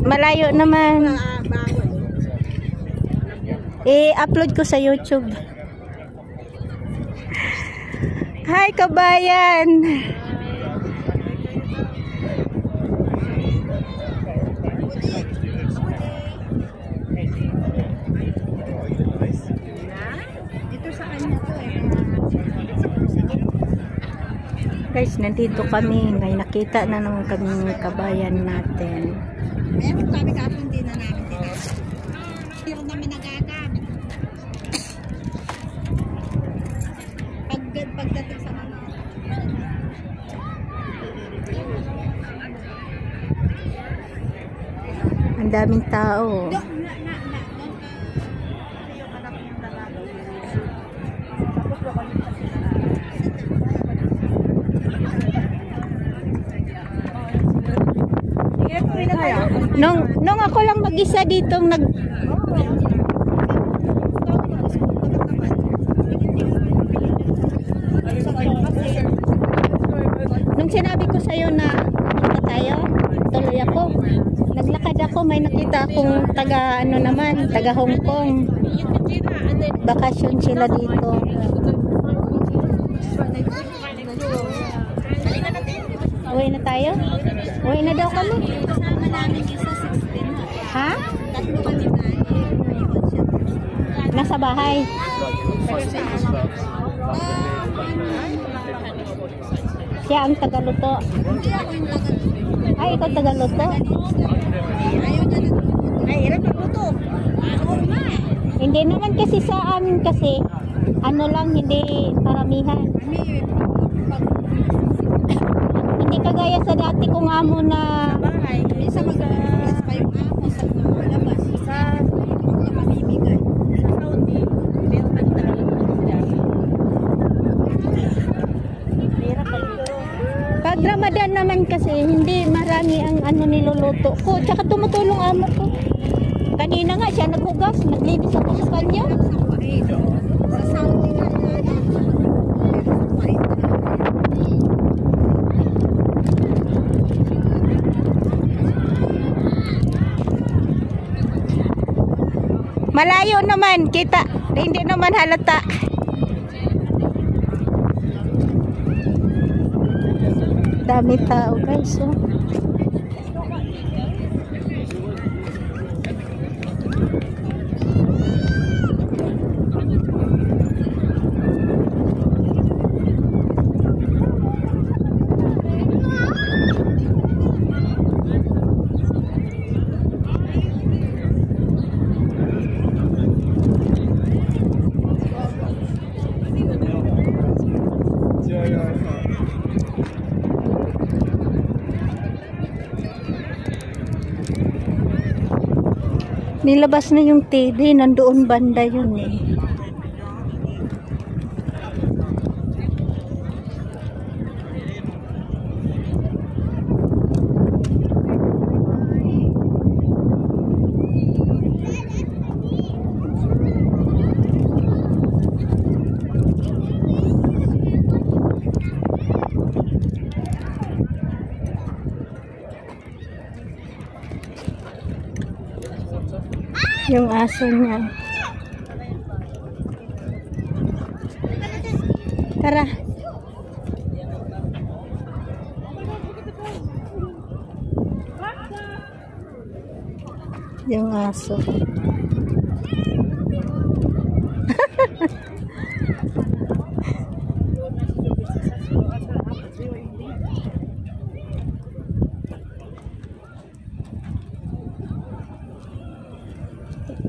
Malayo naman. I-upload ko sa YouTube. Hi kabayan. Guys, nandito kami. May nakita na naman kaming kabayan natin. Meron kami kapon din na namin tinapos. Yung namin nagagamit. Pagdating sa mga ang daming tao. Nung ako lang mag-isa ditong nung sinabi ko sa'yo na punta tayo, tuloy ako. Naglakad ako, may nakita akong taga Hong Kong. Bakasyon sila dito. Uwi na tayo? Uwi na daw kami. Ha? Nasa bahay. Siya ang tagaluto. Ay, ikaw tagaluto? Hindi naman kasi sa amin kasi ano lang, hindi paramihan. Hindi kagaya sa dati kong amo na isa mag-alas pa yung amo sa labas. Sa mamimigay. Sa Saudi, meron pa talaga. pag Ramadan naman kasi hindi marami ang niluluto ko. Tsaka tumutulong amo ko. Kanina nga siya naghugas, naglinis ako sa kanya. Sa Saudi nga malayo naman, kita. Hindi naman halata. Dami tao guys, oh. Nilabas na yung TV, nandoon banda yun eh. Yung aso niya. Tara. Yung aso.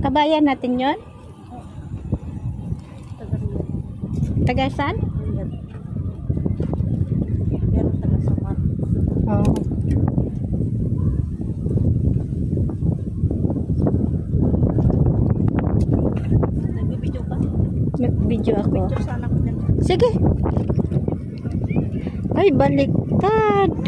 Kabayan natin yon? Tagasan? Oh. Nag-video ka? Nag-video ako. Sana ko. Sige. Ay, baliktad.